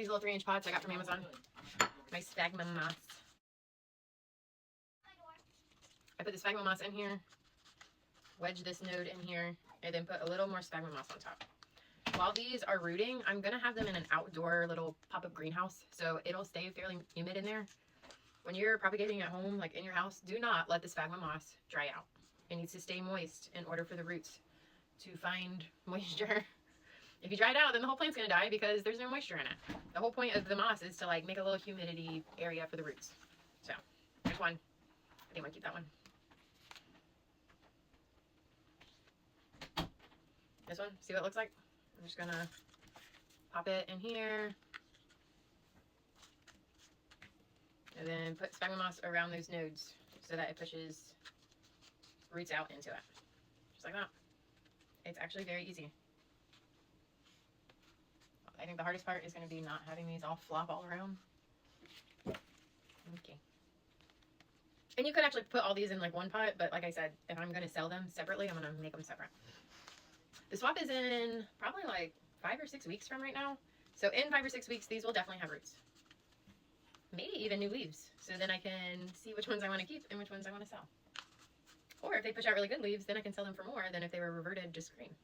these little 3-inch pots I got from Amazon. My sphagnum moss. I put the sphagnum moss in here, wedge this node in here, and then put a little more sphagnum moss on top. While these are rooting, I'm going to have them in an outdoor little pop-up greenhouse, so it'll stay fairly humid in there. When you're propagating at home, like in your house, do not let the sphagnum moss dry out. It needs to stay moist in order for the roots to find moisture. If you dry it out, then the whole plant's going to die because there's no moisture in it. The whole point of the moss is to like make a little humidity area for the roots. So, there's one. I think I'm going to keep that one. This one, see what it looks like? I'm just going to pop it in here. And then put sphagnum moss around those nodes so that it pushes roots out into it. Just like that. It's actually very easy. I think the hardest part is going to be not having these all flop all around. Okay. And you could actually put all these in like one pot, but like I said, if I'm going to sell them separately, I'm going to make them separate. The swap is in probably like 5 or 6 weeks from right now. So in 5 or 6 weeks, these will definitely have roots. Maybe even new leaves. So then I can see which ones I want to keep and which ones I want to sell. Or if they push out really good leaves, then I can sell them for more than if they were reverted just green.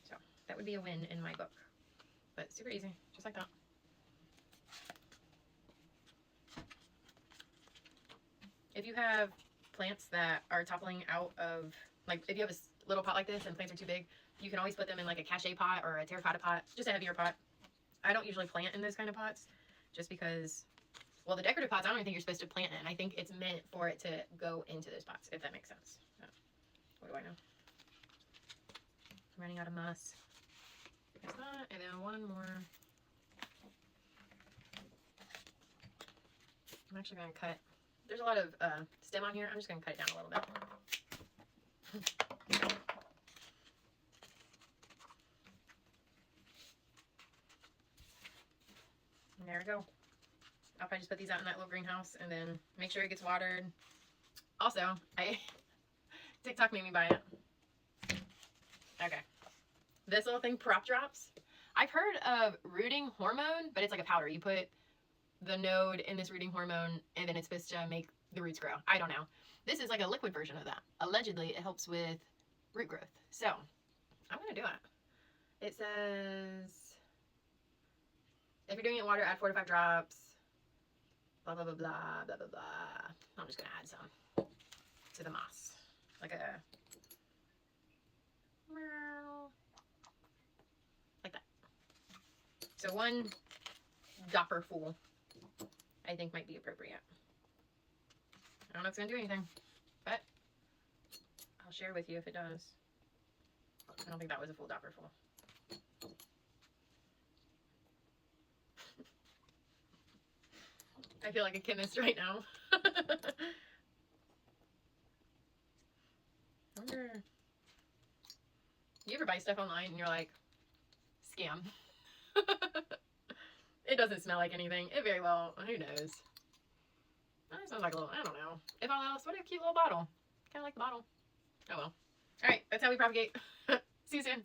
So that would be a win in my book. But super easy, just like that. If you have plants that are toppling out of, like if you have a little pot like this and plants are too big, you can always put them in like a cachet pot or a terracotta pot, just a heavier pot. I don't usually plant in those kind of pots just because, well, the decorative pots, I don't even think you're supposed to plant in. I think it's meant for it to go into those pots, if that makes sense. So, what do I know? I'm running out of moss. There's that, and then one more. I'm actually going to cut. There's a lot of stem on here. I'm just going to cut it down a little bit. And there we go. I'll probably just put these out in that little greenhouse and then make sure it gets watered. Also, TikTok made me buy it. Okay. This little thing, Prop Drops. I've heard of rooting hormone, but it's like a powder. You put the node in this rooting hormone and then it's supposed to make the roots grow. I don't know. This is like a liquid version of that. Allegedly, it helps with root growth. So, I'm going to do it. It says, if you're doing it in water, add 4 to 5 drops. Blah, blah, blah, blah, blah, blah, blah. I'm just going to add some to the moss. Like a, like that. So 1 dopper full, I think might be appropriate. I don't know if it's going to do anything, but I'll share with you if it does. I don't think that was a full dopper full. I feel like a chemist right now. You ever buy stuff online and you're like, scam? It doesn't smell like anything. It very well, who knows? It smells like a little, I don't know. If all else, what a cute little bottle. Kind of like the bottle. Oh well. Alright, that's how we propagate. See you soon.